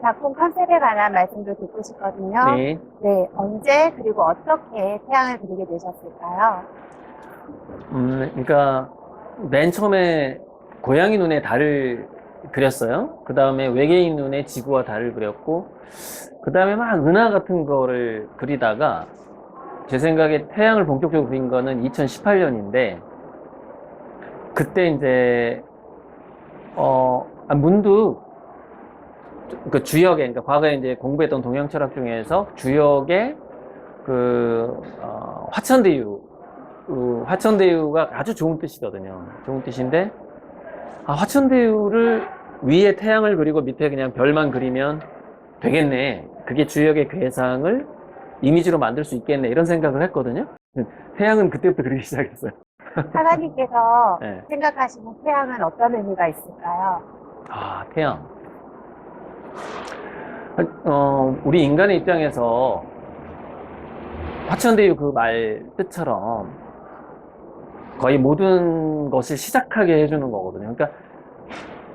작품 컨셉에 관한 말씀도 듣고 싶거든요. 네. 네, 언제 그리고 어떻게 태양을 그리게 되셨을까요? 그러니까 맨 처음에 고양이 눈에 달을 그렸어요. 그 다음에 외계인 눈에 지구와 달을 그렸고, 그 다음에 막 은하 같은 거를 그리다가 제 생각에 태양을 본격적으로 그린 거는 2018년인데, 그때 이제 문득 그 주역에, 그러니까 과거에 이제 공부했던 동양 철학 중에서 주역에 화천대유, 화천대유가 아주 좋은 뜻이거든요. 좋은 뜻인데, 화천대유를 위에 태양을 그리고 밑에 그냥 별만 그리면 되겠네. 그게 주역의 괴상을 이미지로 만들 수 있겠네. 이런 생각을 했거든요. 태양은 그때부터 그리기 시작했어요. 하나님께서 네. 생각하시는 태양은 어떤 의미가 있을까요? 태양. 우리 인간의 입장에서 화천대유 그 말 뜻처럼 거의 모든 것을 시작하게 해주는 거거든요. 그러니까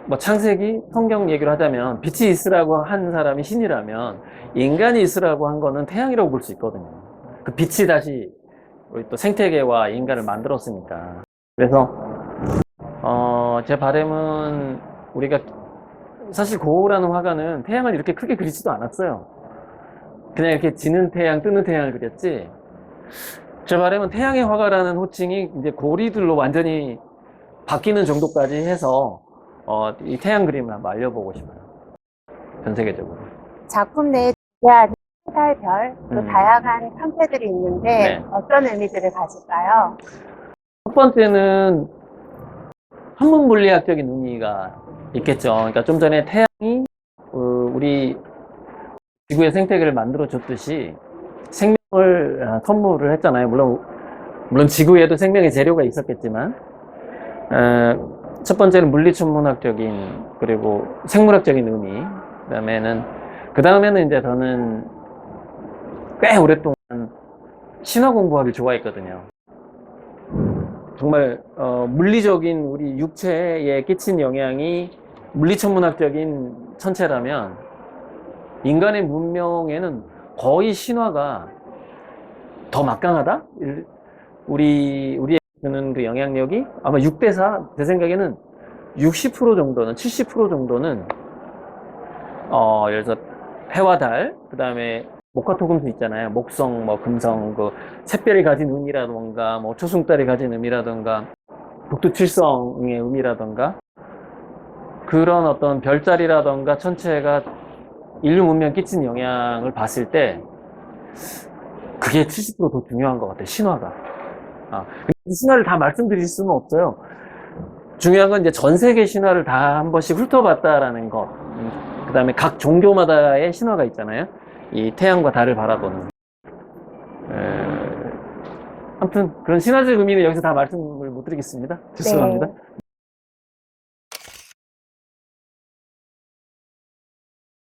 뭐 창세기 성경 얘기를 하자면 빛이 있으라고 한 사람이 신이라면 인간이 있으라고 한 거는 태양이라고 볼 수 있거든요. 그 빛이 다시 우리 또 생태계와 인간을 만들었으니까. 그래서 제 바람은 우리가 사실 고흐라는 화가는 태양을 이렇게 크게 그리지도 않았어요. 그냥 이렇게 지는 태양, 뜨는 태양을 그렸지. 제 바람은 태양의 화가라는 호칭이 이제 고리들로 완전히 바뀌는 정도까지 해서 이 태양 그림을 한번 알려보고 싶어요. 전 세계적으로. 작품 내에 존재하는 달, 별, 또 음. 다양한 형태들이 있는데 네. 어떤 의미들을 가질까요? 첫 번째는 한문 물리학적인 의미가 있겠죠. 그러니까 좀 전에 태양이 우리 지구의 생태계를 만들어 줬듯이 생명을 선물을 했잖아요. 물론 지구에도 생명의 재료가 있었겠지만 첫 번째는 물리천문학적인 그리고 생물학적인 의미. 그 다음에는 이제 저는 꽤 오랫동안 신화 공부하기 좋아했거든요. 정말 물리적인 우리 육체에 끼친 영향이 물리천문학적인 천체라면 인간의 문명에는 거의 신화가 더 막강하다? 우리에게 주는 그 영향력이 아마 6대 4, 제 생각에는 60% 정도는, 70% 정도는 예를 들어서 해와 달, 그 다음에 목화토금수 있잖아요. 목성, 뭐 금성, 그 샛별이 가진 의미라던가, 뭐 초승달이 가진 의미라던가, 북두칠성의 의미라던가, 그런 어떤 별자리라던가 천체가 인류 문명에 끼친 영향을 봤을 때 그게 70%더 중요한 것 같아요. 신화가. 근데 이 신화를 다 말씀드릴 수는 없어요. 중요한 건 이제 전 세계 신화를 다 한 번씩 훑어봤다라는 것. 그 다음에 각 종교마다의 신화가 있잖아요. 이 태양과 달을 바라보는. 아무튼 그런 신화적 의미는 여기서 다 말씀을 못 드리겠습니다. 죄송합니다. 네.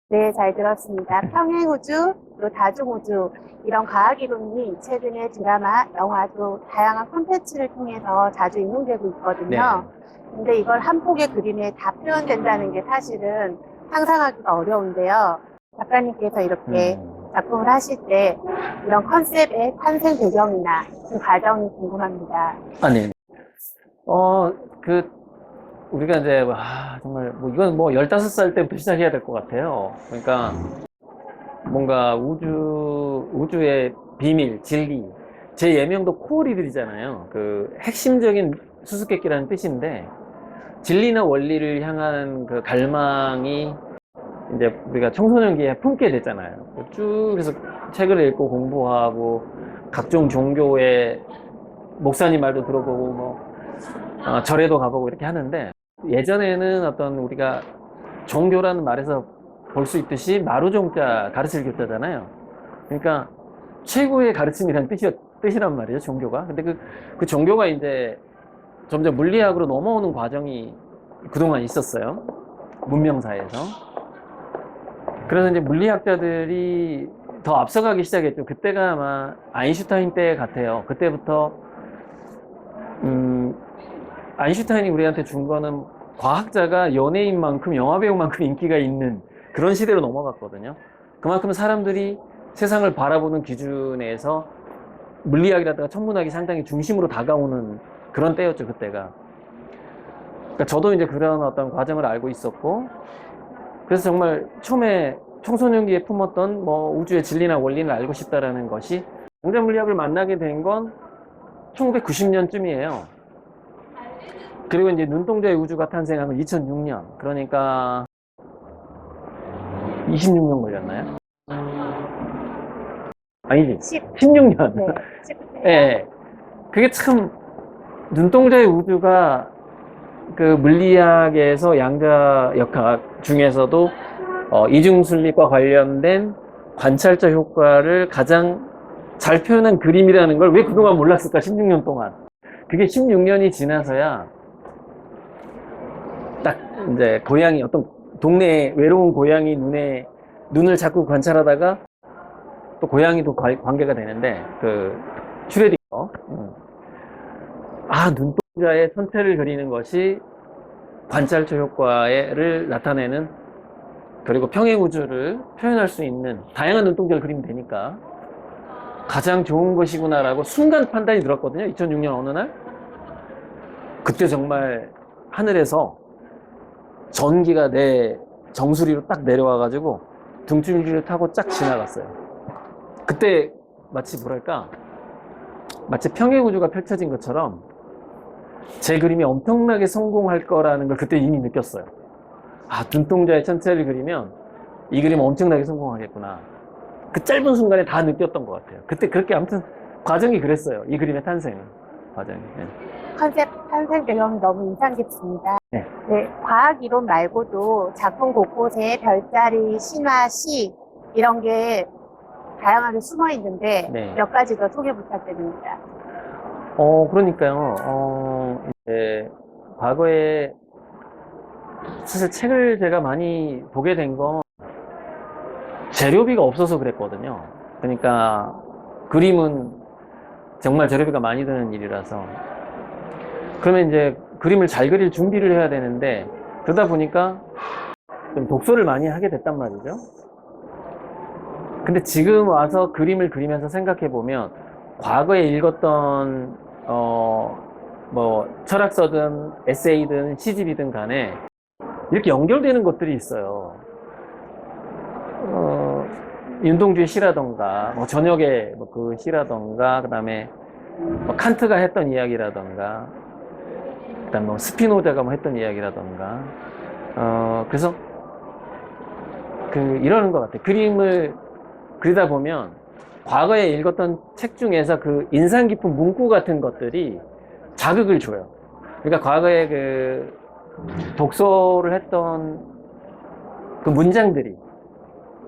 네, 잘 들었습니다. 평행우주, 또 다중우주, 이런 과학 이론이 최근에 드라마, 영화도 다양한 콘텐츠를 통해서 자주 인용되고 있거든요. 근데 이걸 한 폭의 그림에 다 표현된다는 게 사실은 상상하기가 어려운데요. 작가님께서 이렇게 작품을 하실 때 이런 컨셉의 탄생 배경이나 그 과정이 궁금합니다. 네. 우리가 이제, 정말, 이건 15살 때부터 시작해야 될 것 같아요. 그러니까, 뭔가 우주의 비밀, 진리. 제 예명도 코어리들이잖아요. 그 핵심적인 수수께끼라는 뜻인데, 진리나 원리를 향한 그 갈망이 이제 우리가 청소년기에 품게 됐잖아요. 쭉 그래서 책을 읽고 공부하고, 각종 종교의 목사님 말도 들어보고, 절에도 가보고 이렇게 하는데, 예전에는 어떤 우리가 종교라는 말에서 볼 수 있듯이 마루종자 가르칠 교자잖아요. 그러니까 최고의 가르침이라는 뜻이란 말이죠, 종교가. 근데 그 종교가 이제 점점 물리학으로 넘어오는 과정이 그동안 있었어요. 문명사에서. 그래서 이제 물리학자들이 더 앞서가기 시작했죠. 그때가 아마 아인슈타인 때 같아요. 그때부터, 아인슈타인이 우리한테 준 거는 과학자가 연예인만큼 영화배우만큼 인기가 있는 그런 시대로 넘어갔거든요. 그만큼 사람들이 세상을 바라보는 기준에서 물리학이라든가 천문학이 상당히 중심으로 다가오는 그런 때였죠, 그때가. 그러니까 저도 이제 그런 어떤 과정을 알고 있었고, 그래서 정말 처음에 청소년기에 품었던 뭐 우주의 진리나 원리를 알고 싶다라는 것이 공자 물리학을 만나게 된 건 1990년쯤이에요. 그리고 이제 눈동자의 우주가 탄생한 건 2006년. 그러니까 26년 걸렸나요? 아니지. 16년. 네. 예. 그게 참, 눈동자의 우주가 그 물리학에서 양자역학 중에서도 이중순리과 관련된 관찰자 효과를 가장 잘 표현한 그림이라는 걸 왜 그동안 몰랐을까, 16년 동안. 그게 16년이 지나서야 딱 이제 고양이, 어떤 동네에 외로운 고양이 눈을 자꾸 관찰하다가 또 고양이도 관계가 되는데, 그 슈레딩거. 눈동자의 선체를 그리는 것이 관찰자 효과를 나타내는, 그리고 평행우주를 표현할 수 있는 다양한 눈동자를 그리면 되니까 가장 좋은 것이구나라고 순간 판단이 들었거든요. 2006년 어느 날. 그때 정말 하늘에서 전기가 내 정수리로 딱 내려와가지고 등줄기를 타고 쫙 지나갔어요. 그때 마치 뭐랄까, 마치 평행우주가 펼쳐진 것처럼 제 그림이 엄청나게 성공할 거라는 걸 그때 이미 느꼈어요. 눈동자의 천체를 그리면 이 그림 엄청나게 성공하겠구나. 그 짧은 순간에 다 느꼈던 것 같아요. 그때 그렇게 아무튼 과정이 그랬어요. 이 그림의 탄생 과정이. 네. 컨셉 탄생 배경이 너무 인상 깊습니다. 네. 네, 과학 이론 말고도 작품 곳곳에 별자리, 신화, 시 이런 게 다양하게 숨어 있는데 네. 몇 가지 더 소개 부탁드립니다. 그러니까요. 이제 과거에 사실 책을 제가 많이 보게 된 건 재료비가 없어서 그랬거든요. 그러니까 그림은 정말 재료비가 많이 드는 일이라서, 그러면 이제 그림을 잘 그릴 준비를 해야 되는데, 그러다 보니까 좀 독서를 많이 하게 됐단 말이죠. 근데 지금 와서 그림을 그리면서 생각해 보면 과거에 읽었던 뭐 철학서든 에세이든 시집이든 간에 이렇게 연결되는 것들이 있어요. 윤동주의 시라던가, 뭐 전역의 그 시라던가, 그 다음에 뭐 칸트가 했던 이야기라던가, 그 다음에 뭐 스피노자가 뭐 했던 이야기라던가, 그래서 이러는 것 같아요. 그림을 그리다 보면 과거에 읽었던 책 중에서 그 인상 깊은 문구 같은 것들이 자극을 줘요. 그러니까 과거에 그 독서를 했던 그 문장들이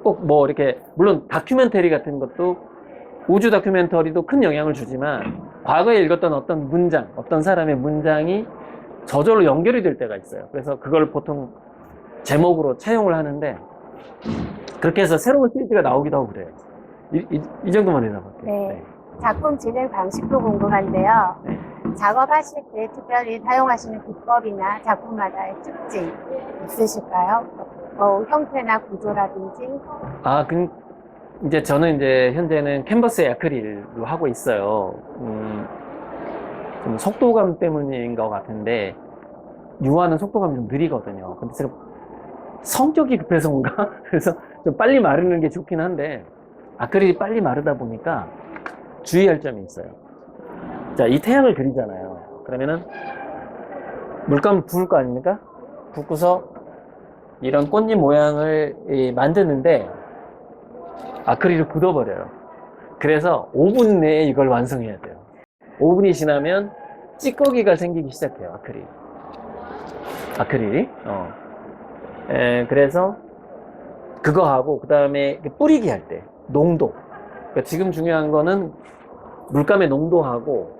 꼭 뭐 이렇게, 물론 다큐멘터리 같은 것도, 우주 다큐멘터리도 큰 영향을 주지만 과거에 읽었던 어떤 문장, 어떤 사람의 문장이 저절로 연결이 될 때가 있어요. 그래서 그걸 보통 제목으로 차용을 하는데, 그렇게 해서 새로운 시리즈가 나오기도 하고 그래요. 이 정도만 대답할게요. 네. 네. 작품 진행 방식도 궁금한데요. 네. 작업하실 때 특별히 사용하시는 기법이나 작품마다의 특징 있으실까요? 형태나 구조라든지. 이제 저는 이제 현재는 캔버스에 아크릴로 하고 있어요. 좀 속도감 때문인 것 같은데, 유화는 속도감이 좀 느리거든요. 근데 제가 성격이 급해서인가? 그래서 좀 빨리 마르는 게 좋긴 한데, 아크릴이 빨리 마르다 보니까 주의할 점이 있어요. 자, 이 태양을 그리잖아요. 그러면은 물감 부을 거 아닙니까? 붓고서 이런 꽃잎 모양을 만드는데 아크릴을 굳어버려요. 그래서 5분 내에 이걸 완성해야 돼요. 5분이 지나면 찌꺼기가 생기기 시작해요. 아크릴이. 그래서 그거 하고, 그 다음에 뿌리기 할 때 농도. 그러니까 지금 중요한 거는 물감의 농도하고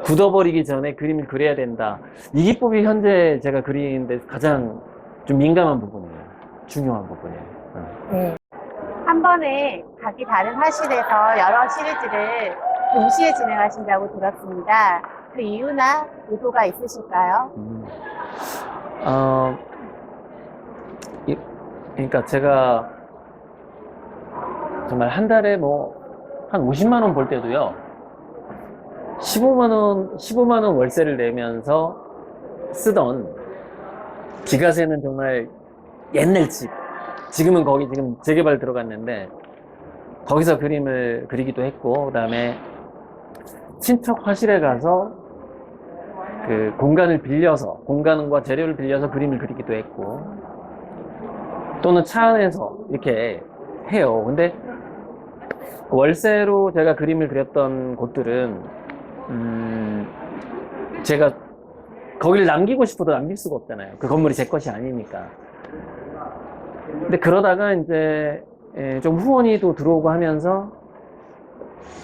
굳어버리기 전에 그림을 그려야 된다. 이 기법이 현재 제가 그리는데 가장 좀 민감한 부분이에요. 중요한 부분이에요. 네. 한 번에 각기 다른 화실에서 여러 시리즈를 동시에 진행하신다고 들었습니다. 그 이유나 의도가 있으실까요? 그러니까 제가 정말 한 달에 뭐 한 50만 원 벌 때도요. 15만 원 월세를 내면서 쓰던 기가세는 정말 옛날 집. 지금은 거기 지금 재개발 들어갔는데 거기서 그림을 그리기도 했고, 그다음에 친척 화실에 가서 그 공간을 빌려서, 공간과 재료를 빌려서 그림을 그리기도 했고, 또는 차 안에서 이렇게 해요. 근데 월세로 제가 그림을 그렸던 곳들은, 제가 거기를 남기고 싶어도 남길 수가 없잖아요. 그 건물이 제 것이 아니니까. 근데 그러다가 이제 좀 후원이 또 들어오고 하면서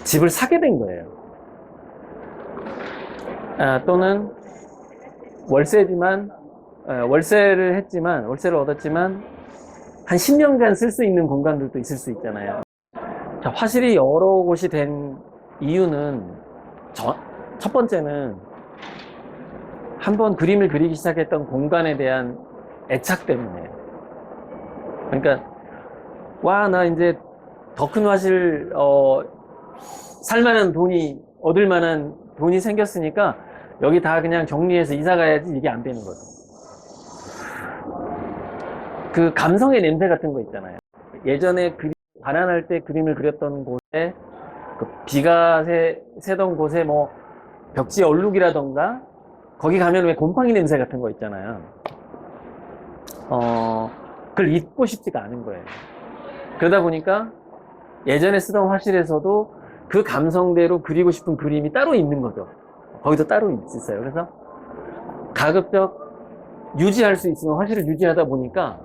집을 사게 된 거예요. 또는 월세지만, 월세를 얻었지만, 한 10년간 쓸 수 있는 공간들도 있을 수 있잖아요. 자, 화실이 여러 곳이 된 이유는, 첫 번째는, 한번 그림을 그리기 시작했던 공간에 대한 애착 때문에요. 그러니까, 나 이제 더 큰 화실, 살만한 돈이, 얻을 만한 돈이 생겼으니까, 여기 다 그냥 정리해서 이사 가야지, 이게 안 되는 거죠. 그 감성의 냄새 같은 거 있잖아요. 예전에 가난할 때 그림을 그렸던 곳에, 그 비가 새던 곳에 뭐, 벽지 얼룩이라던가, 거기 가면 왜 곰팡이 냄새 같은 거 있잖아요. 그걸 잊고 싶지가 않은 거예요. 그러다 보니까 예전에 쓰던 화실에서도 그 감성대로 그리고 싶은 그림이 따로 있는 거죠. 거기도 따로 있어요. 그래서 가급적 유지할 수 있으면 화실을 유지하다 보니까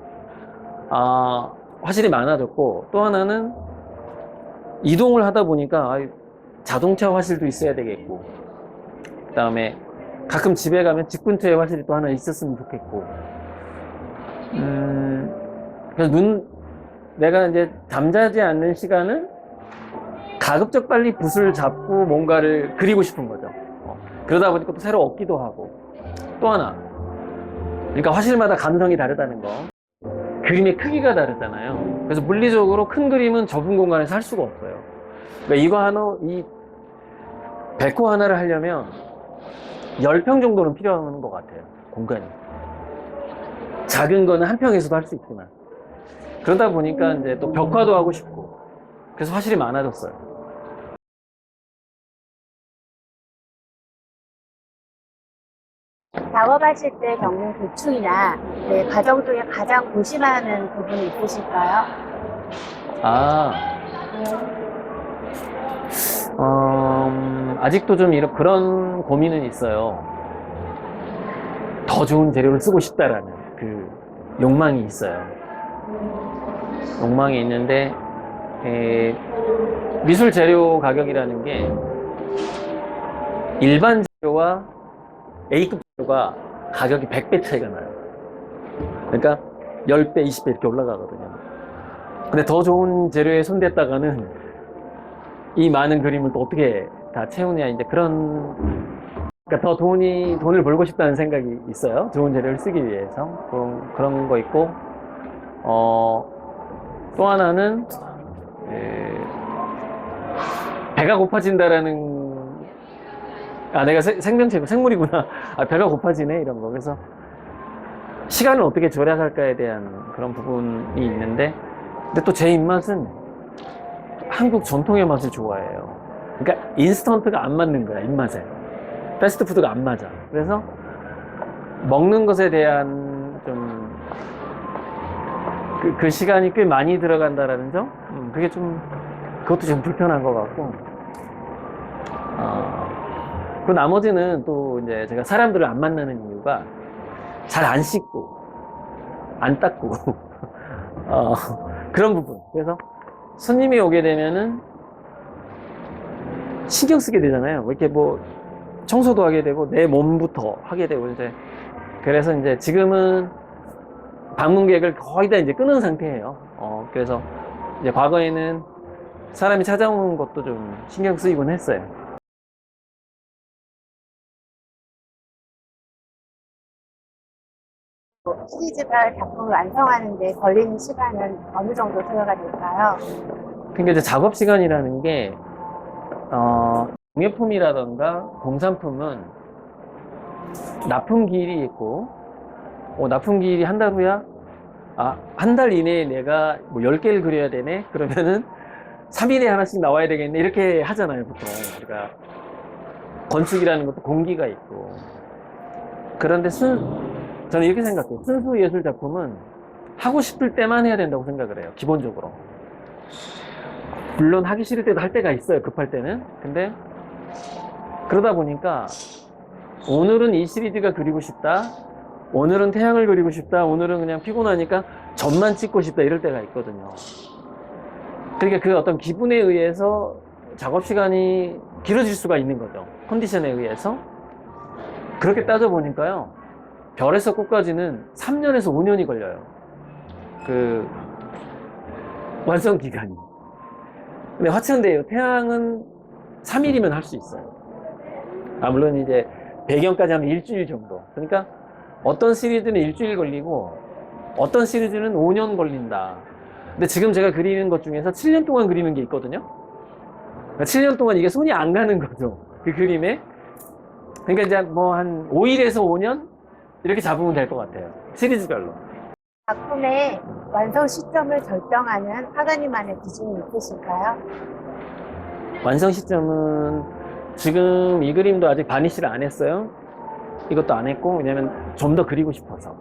화실이 많아졌고, 또 하나는 이동을 하다 보니까 자동차 화실도 있어야 되겠고, 그 다음에 가끔 집에 가면 집 근처에 화실이 또 하나 있었으면 좋겠고, 그래서 내가 이제 잠자지 않는 시간은 가급적 빨리 붓을 잡고 뭔가를 그리고 싶은 거죠. 그러다 보니까 또 새로 얻기도 하고, 또 하나, 그러니까 화실마다 감성이 다르다는 거. 그림의 크기가 다르잖아요. 그래서 물리적으로 큰 그림은 좁은 공간에서 할 수가 없어요. 그러니까 이 백호 하나를 하려면 10평 정도는 필요한 것 같아요. 공간이. 작은 거는 한 평에서도 할 수 있지만. 그러다 보니까 이제 또 벽화도 하고 싶고. 그래서 화실이 많아졌어요. 작업하실 때 겪는 고충이나 과정 중에 가장 고심하는 부분이 있으실까요? 아직도 좀 그런 고민은 있어요. 더 좋은 재료를 쓰고 싶다라는 그 욕망이 있어요. 욕망이 있는데, 미술 재료 가격이라는 게 일반 재료와 A급 재료가 가격이 100배 차이가 나요. 그러니까 10배, 20배 이렇게 올라가거든요. 근데 더 좋은 재료에 손댔다가는 이 많은 그림을 또 어떻게 다 채우냐, 이제 그러니까 더 돈을 벌고 싶다는 생각이 있어요. 좋은 재료를 쓰기 위해서. 그런 거 있고, 또 하나는, 배가 고파진다라는, 내가 생물이구나. 배가 고파지네, 이런 거. 그래서, 시간을 어떻게 절약할까에 대한 그런 부분이 있는데, 근데 또 제 입맛은 한국 전통의 맛을 좋아해요. 그러니까, 인스턴트가 안 맞는 거야, 입맛에. 패스트푸드가 안 맞아. 그래서, 먹는 것에 대한 좀, 그 시간이 꽤 많이 들어간다라는 점? 그것도 좀 불편한 것 같고, 그 나머지는 또 이제 제가 사람들을 안 만나는 이유가 잘 안 씻고, 안 닦고, 그런 부분. 그래서 손님이 오게 되면은 신경 쓰게 되잖아요. 이렇게 뭐 청소도 하게 되고, 내 몸부터 하게 되고, 그래서 이제 지금은 방문객을 거의 다 이제 끊은 상태예요. 그래서 이제 과거에는 사람이 찾아오는 것도 좀 신경 쓰이곤 했어요. 시리즈별 작품을 완성하는 데 걸리는 시간은 어느 정도 소요가 될까요? 그러니까 이제 작업 시간이라는 게, 공예품이라던가 공산품은 납품기일이 있고, 납품기일이 한 달 후야? 한 달 이내에 내가 뭐 10개를 그려야 되네? 그러면은 3일에 하나씩 나와야 되겠네? 이렇게 하잖아요, 보통. 그러니까 건축이라는 것도 공기가 있고. 그런데 저는 이렇게 생각해요. 순수 예술 작품은 하고 싶을 때만 해야 된다고 생각을 해요, 기본적으로. 물론 하기 싫을 때도 할 때가 있어요, 급할 때는. 근데 그러다 보니까 오늘은 이 시리즈가 그리고 싶다, 오늘은 태양을 그리고 싶다, 오늘은 그냥 피곤하니까 점만 찍고 싶다, 이럴 때가 있거든요. 그러니까 그 어떤 기분에 의해서 작업 시간이 길어질 수가 있는 거죠, 컨디션에 의해서. 그렇게 따져보니까요, 별에서 꽃까지는 3년에서 5년이 걸려요, 그 완성 기간이. 근데 화천대유 태양은 3일이면 할 수 있어요. 물론 이제 배경까지 하면 일주일 정도. 그러니까 어떤 시리즈는 일주일 걸리고 어떤 시리즈는 5년 걸린다. 근데 지금 제가 그리는 것 중에서 7년 동안 그리는 게 있거든요. 그러니까 7년 동안 이게 손이 안 가는 거죠, 그 그림에. 그러니까 이제 뭐 한 5일에서 5년 이렇게 잡으면 될 것 같아요, 시리즈별로. 작품의 완성 시점을 결정하는 화가님만의 기준이 있으실까요? 완성 시점은 지금 이 그림도 아직 바니쉬를 안 했어요. 이것도 안 했고, 왜냐면 좀 더 그리고 싶어서.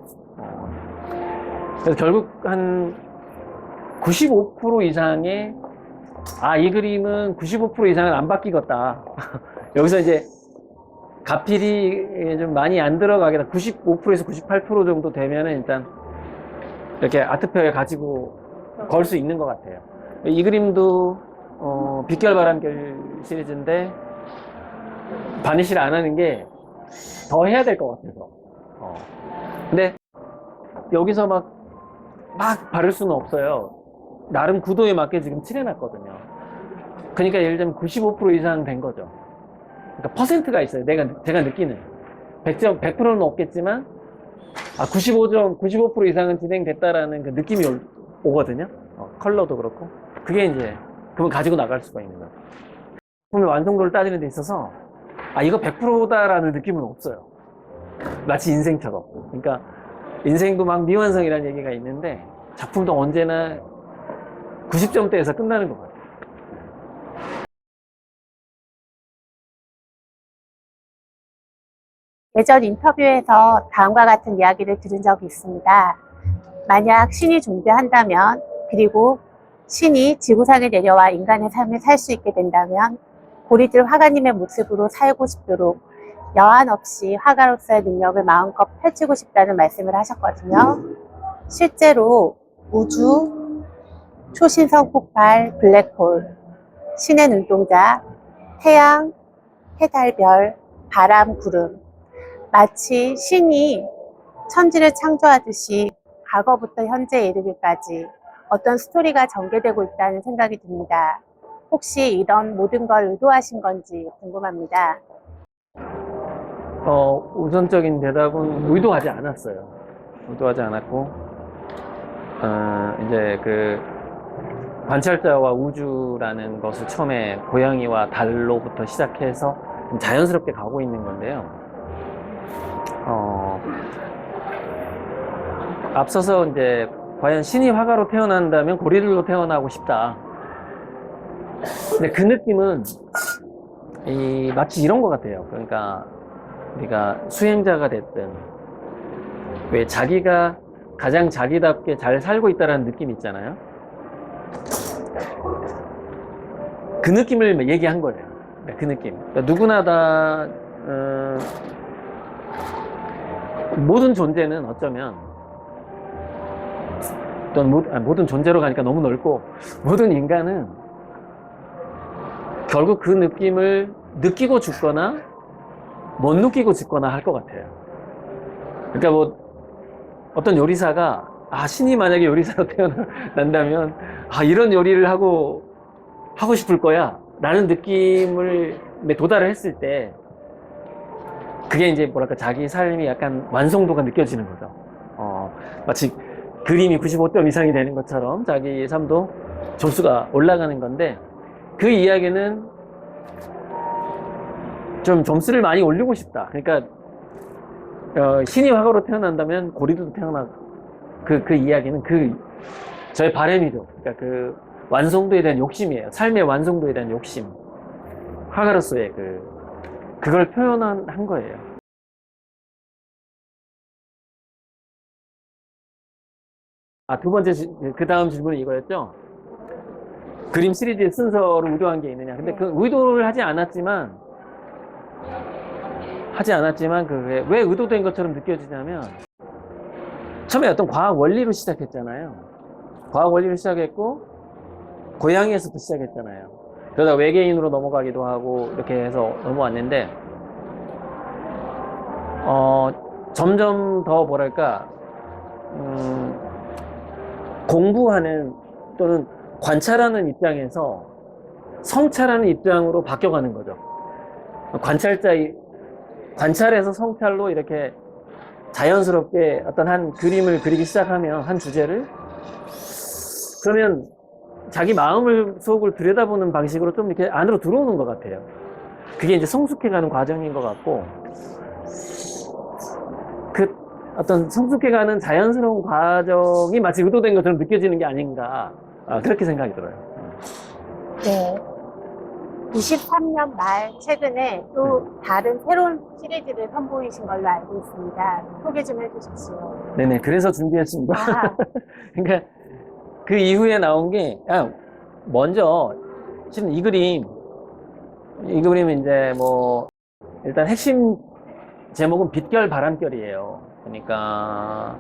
그래서 결국 한 95% 이상의, 이 그림은 95% 이상은 안 바뀌겠다. 여기서 이제 가필이 좀 많이 안 들어가겠다. 95%에서 98% 정도 되면은 일단 이렇게 아트페어에 가지고 걸 수 있는 것 같아요. 이 그림도 빛결 바람결 시리즈인데 바니쉬를 안 하는 게 더 해야 될 것 같아서. 근데 여기서 막 바를 수는 없어요. 나름 구도에 맞게 지금 칠해놨거든요. 그러니까 예를 들면 95% 이상 된 거죠. 그러니까 퍼센트가 있어요, 제가 느끼는. 100%는 없겠지만 95% 이상은 진행됐다라는 그 느낌이 오거든요. 컬러도 그렇고. 그게 이제 그걸 가지고 나갈 수가 있는 거예요. 작품의 완성도를 따지는 데 있어서 이거 100%다라는 느낌은 없어요, 마치 인생처럼. 그러니까 인생도 막 미완성이라는 얘기가 있는데 작품도 언제나 90점대에서 끝나는 것 같아요. 예전 인터뷰에서 다음과 같은 이야기를 들은 적이 있습니다. 만약 신이 존재한다면, 그리고 신이 지구상에 내려와 인간의 삶을 살 수 있게 된다면 고리들 화가님의 모습으로 살고 싶도록 여한 없이 화가로서의 능력을 마음껏 펼치고 싶다는 말씀을 하셨거든요. 실제로 우주, 초신성 폭발, 블랙홀, 신의 눈동자, 태양, 해달, 별, 바람, 구름, 마치 신이 천지를 창조하듯이 과거부터 현재에 이르기까지 어떤 스토리가 전개되고 있다는 생각이 듭니다. 혹시 이런 모든 걸 의도하신 건지 궁금합니다. 우선적인 대답은 의도하지 않았어요. 의도하지 않았고, 이제 그 관찰자와 우주라는 것을 처음에 고양이와 달로부터 시작해서 자연스럽게 가고 있는 건데요. 앞서서 이제 과연 신이 화가로 태어난다면 고리들로 태어나고 싶다. 근데 그 느낌은 마치 이런 것 같아요. 그러니까 우리가 수행자가 됐든 왜 자기가 가장 자기답게 잘 살고 있다는 느낌 있잖아요. 그 느낌을 얘기한 거예요. 그 느낌. 그러니까 누구나 다 모든 존재는 어쩌면 모든 존재로 가니까 너무 넓고, 모든 인간은 결국 그 느낌을 느끼고 죽거나 못 느끼고 죽거나 할 것 같아요. 그러니까 뭐 어떤 요리사가 신이 만약에 요리사로 태어난다면 이런 요리를 하고 싶을 거야 라는 느낌을 도달을 했을 때, 그게 이제 뭐랄까 자기 삶이 약간 완성도가 느껴지는 거죠. 마치 그림이 95점 이상이 되는 것처럼 자기 삶도 점수가 올라가는 건데, 그 이야기는 좀 점수를 많이 올리고 싶다. 그러니까 신이 화가로 태어난다면 고리도 태어나고, 그 이야기는 저의 바람이죠. 그러니까 그 완성도에 대한 욕심이에요. 삶의 완성도에 대한 욕심. 화가로서의 그걸 표현한 거예요. 두 번째, 그 다음 질문이 이거였죠. 그림 시리즈의 순서를 의도한 게 있느냐. 근데 그 의도를 하지 않았지만, 그게 왜 의도된 것처럼 느껴지냐면, 처음에 어떤 과학 원리로 시작했잖아요. 과학 원리로 시작했고, 고양이에서도 시작했잖아요. 그러다 외계인으로 넘어가기도 하고, 이렇게 해서 넘어왔는데, 점점 더 뭐랄까, 공부하는 또는 관찰하는 입장에서 성찰하는 입장으로 바뀌어가는 거죠. 관찰에서 성찰로 이렇게 자연스럽게 어떤 한 그림을 그리기 시작하면, 한 주제를, 그러면 자기 마음을 속을 들여다보는 방식으로 좀 이렇게 안으로 들어오는 것 같아요. 그게 이제 성숙해가는 과정인 것 같고, 그 어떤 성숙해가는 자연스러운 과정이 마치 의도된 것처럼 느껴지는 게 아닌가, 그렇게 생각이 들어요. 네. 23년 말 최근에 또 다른 새로운 시리즈를 선보이신 걸로 알고 있습니다. 소개 좀 해주십시오. 네네, 그래서 준비했습니다. 아, 그러니까 그 이후에 나온 게, 먼저 지금 이 그림은 이제 뭐 일단 핵심 제목은 빛결 바람결이에요. 그러니까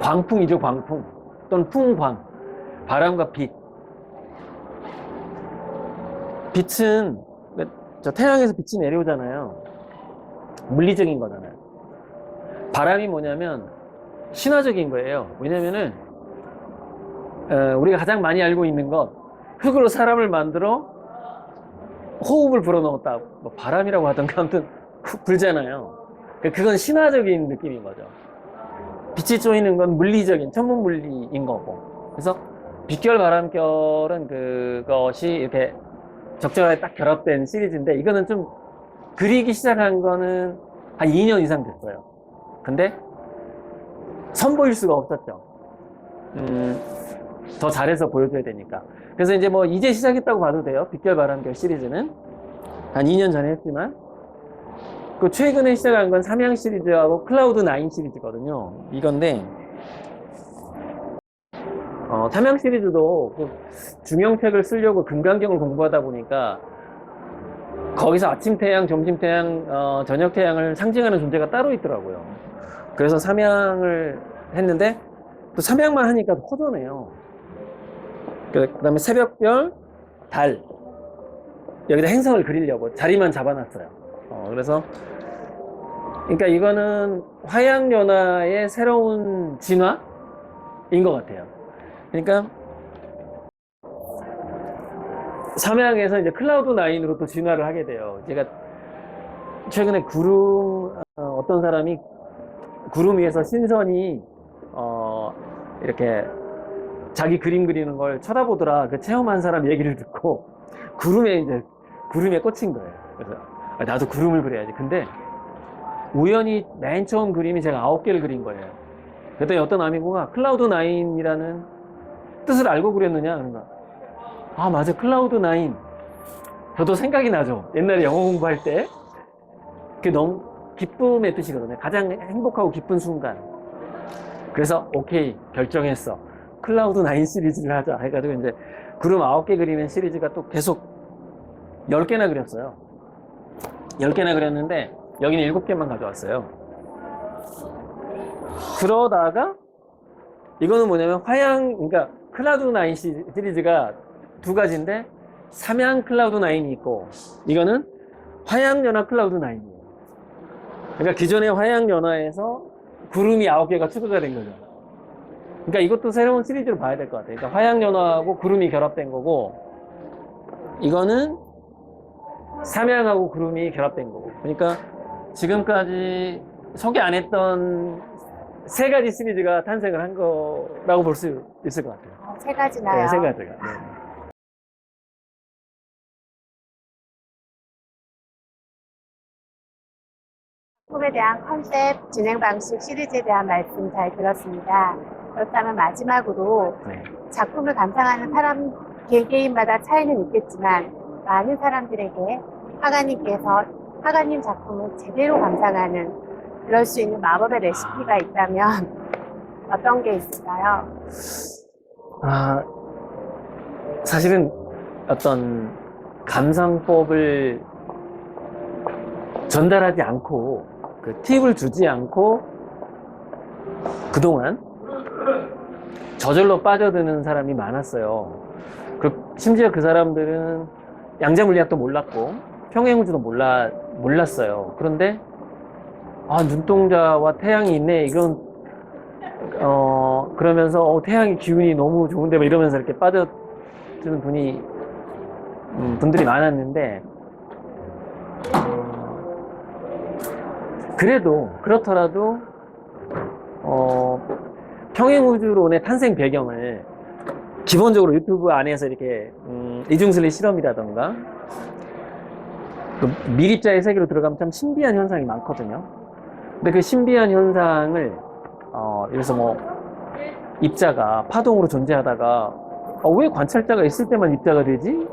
광풍이죠, 광풍 또는 풍광, 바람과 빛. 빛은 저 태양에서 빛이 내려오잖아요. 물리적인 거잖아요. 바람이 뭐냐면 신화적인 거예요. 왜냐면은 우리가 가장 많이 알고 있는 것, 흙으로 사람을 만들어 호흡을 불어넣었다, 뭐 바람이라고 하던가 아무튼 훅 불잖아요. 그건 신화적인 느낌인 거죠. 빛이 쏘이는 건 물리적인 천문 물리인 거고. 그래서 빛결 바람결은 그것이 이렇게 적절하게 딱 결합된 시리즈인데, 이거는 좀 그리기 시작한 거는 한 2년 이상 됐어요. 근데 선보일 수가 없었죠. 더 잘해서 보여줘야 되니까. 그래서 이제 뭐 이제 시작했다고 봐도 돼요. 빛결 바람결 시리즈는 한 2년 전에 했지만, 그 최근에 시작한 건 삼양 시리즈하고 클라우드 9 시리즈거든요. 이건데 삼양 시리즈도 그 중형책을 쓰려고 금강경을 공부하다 보니까 거기서 아침 태양, 점심 태양, 저녁 태양을 상징하는 존재가 따로 있더라고요. 그래서 삼양을 했는데, 또 삼양만 하니까 허전해요. 그 다음에 새벽별, 달, 여기다 행성을 그리려고 자리만 잡아놨어요. 그래서 그러니까 이거는 화양연화의 새로운 진화인 것 같아요. 그러니까 삼양에서 이제 클라우드 9으로 또 진화를 하게 돼요. 제가 최근에 어떤 사람이 구름 위에서 신선이 이렇게 자기 그림 그리는 걸 쳐다보더라, 그 체험한 사람 얘기를 듣고 구름에 꽂힌 거예요. 그래서 나도 구름을 그려야지. 근데 우연히 맨 처음 그림이 제가 9개를 그린 거예요. 그랬더니 어떤 아미고가 클라우드 9이라는 뜻을 알고 그렸느냐? 그런가? 맞아, 클라우드 9. 저도 생각이 나죠. 옛날에 영어 공부할 때. 그게 너무 기쁨의 뜻이거든요. 가장 행복하고 기쁜 순간. 그래서 오케이, 결정했어. 클라우드 9 시리즈를 하자 해가지고 이제 구름 9개 그리는 시리즈가 또 계속 10개나 그렸어요. 10개나 그렸는데 여기는 7개만 가져왔어요. 그러다가 이거는 뭐냐면 그러니까 클라우드 9 시리즈가 두 가지인데, 삼양 클라우드 9이 있고, 이거는 화양연화 클라우드 9이에요. 그러니까 기존의 화양연화에서 구름이 9개가 추가가 된 거죠. 그러니까 이것도 새로운 시리즈로 봐야 될 것 같아요. 그러니까 화양연화하고 구름이 결합된 거고, 이거는 삼양하고 구름이 결합된 거고. 그러니까 지금까지 소개 안 했던 세 가지 시리즈가 탄생을 한 거라고 볼 수 있을 것 같아요. 세 가지나요? 네, 세 가지가. 네. 작품에 대한 컨셉, 진행 방식, 시리즈에 대한 말씀 잘 들었습니다. 그렇다면 마지막으로 네. 작품을 감상하는 사람 개개인마다 차이는 있겠지만 많은 사람들에게 화가님 작품을 제대로 감상하는 그럴 수 있는 마법의 레시피가 있다면 어떤 게 있을까요? 아, 사실은 어떤 감상법을 전달하지 않고, 그 팁을 주지 않고, 그동안 저절로 빠져드는 사람이 많았어요. 심지어 그 사람들은 양자물리학도 몰랐고, 평행우주도 몰랐어요. 그런데, 아, 눈동자와 태양이 있네. 이건, 그러면서, 태양의 기운이 너무 좋은데, 뭐 이러면서 이렇게 빠져드는 분들이 많았는데, 그렇더라도, 평행우주론의 탄생 배경을 기본적으로 유튜브 안에서 이렇게, 이중슬리 실험이라던가, 또 미립자의 세계로 들어가면 참 신비한 현상이 많거든요. 근데 그 신비한 현상을, 예를 들어서 뭐, 입자가 파동으로 존재하다가, 왜 관찰자가 있을 때만 입자가 되지?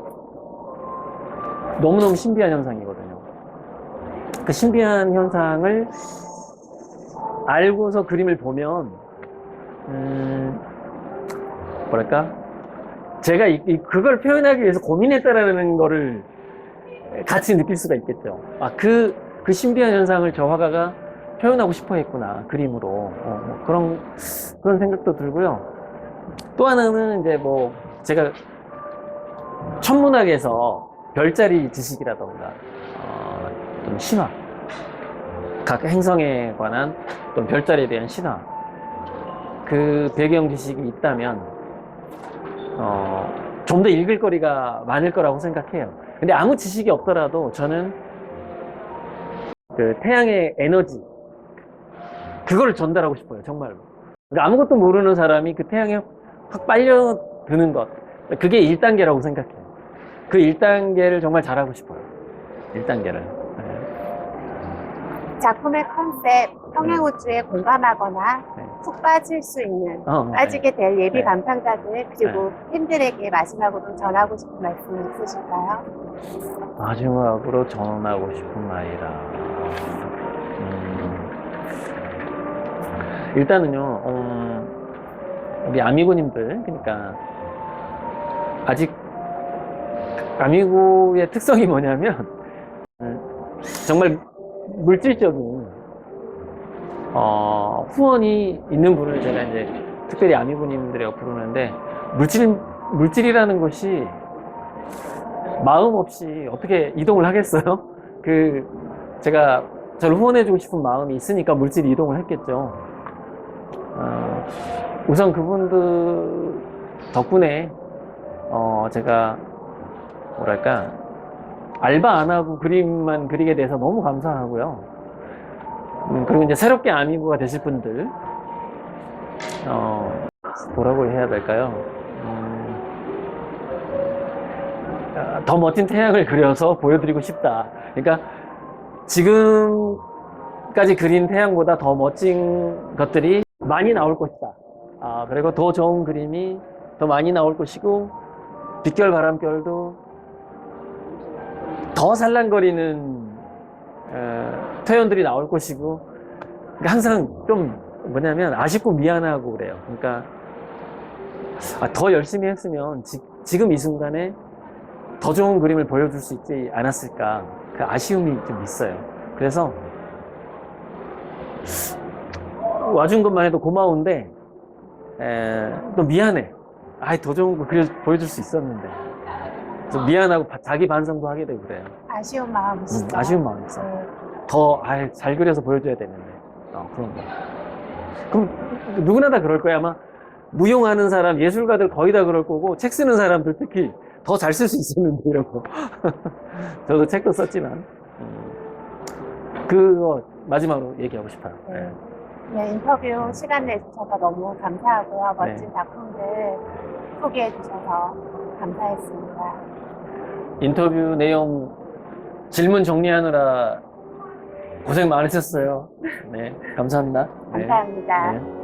너무너무 신비한 현상이거든요. 그 신비한 현상을 알고서 그림을 보면, 뭐랄까? 제가 그걸 표현하기 위해서 고민했다라는 거를 같이 느낄 수가 있겠죠. 그 신비한 현상을 저 화가가 표현하고 싶어 했구나, 그림으로. 뭐 그런 생각도 들고요. 또 하나는 이제 뭐, 제가 천문학에서 별자리 지식이라던가, 좀 신화, 각 행성에 관한 또 별자리에 대한 신화, 그 배경 지식이 있다면, 좀 더 읽을 거리가 많을 거라고 생각해요. 근데 아무 지식이 없더라도 저는 그 태양의 에너지, 그걸 전달하고 싶어요, 정말로. 그러니까 아무것도 모르는 사람이 그 태양에 확 빨려드는 것, 그게 1단계라고 생각해요. 그 1단계를 정말 잘하고 싶어요. 1단계를. 작품의 컨셉, 평행우주에 공감하거나 네. 푹 빠질 수 있는, 네. 빠지게 될 예비 네. 감상자들, 그리고 팬들에게 마지막으로 전하고 싶은 말씀 있으실까요? 마지막으로 전하고 싶은 말이라. 일단은요, 우리 아미고님들, 그러니까, 아직, 아미고의 특성이 뭐냐면, 정말 물질적인, 후원이 있는 분을 제가 이제 특별히 아미고님들이라고 부르는데, 물질이라는 것이 마음 없이 어떻게 이동을 하겠어요? 제가 저를 후원해주고 싶은 마음이 있으니까 물질이 이동을 했겠죠. 우선 그분들 덕분에, 제가, 뭐랄까, 알바 안 하고 그림만 그리게 돼서 너무 감사하고요. 그리고 이제 새롭게 아미고가 되실 분들, 뭐라고 해야 될까요? 더 멋진 태양을 그려서 보여드리고 싶다. 그러니까 지금까지 그린 태양보다 더 멋진 것들이 많이 나올 것이다. 그리고 더 좋은 그림이 더 많이 나올 것이고, 빗결, 바람결도 더 살랑거리는 표현들이 나올 것이고, 그러니까 항상 좀 뭐냐면 아쉽고 미안하고 그래요. 그러니까 더 열심히 했으면 지금 이 순간에 더 좋은 그림을 보여줄 수 있지 않았을까, 그 아쉬움이 좀 있어요. 그래서 와준 것만 해도 고마운데 또 미안해. 더 좋은 거 보여줄 수 있었는데, 그래서 미안하고 자기 반성도 하게 되고 그래요. 아쉬운 마음이 있어요. 아쉬운 마음이 있어요. 더 잘 그려서 보여줘야 되는데, 그런 거. 그럼 누구나 다 그럴 거야. 아마 무용하는 사람, 예술가들 거의 다 그럴 거고, 책 쓰는 사람들 특히 더 잘 쓸 수 있었는데 이러고. 저도 책도 썼지만, 그거 마지막으로 얘기하고 싶어요. 네. 네, 인터뷰 시간 내주셔서 너무 감사하고요. 멋진 네. 작품들 소개해 주셔서 감사했습니다. 인터뷰 내용 질문 정리하느라 고생 많으셨어요. 네, 감사합니다. 네. 감사합니다. 네.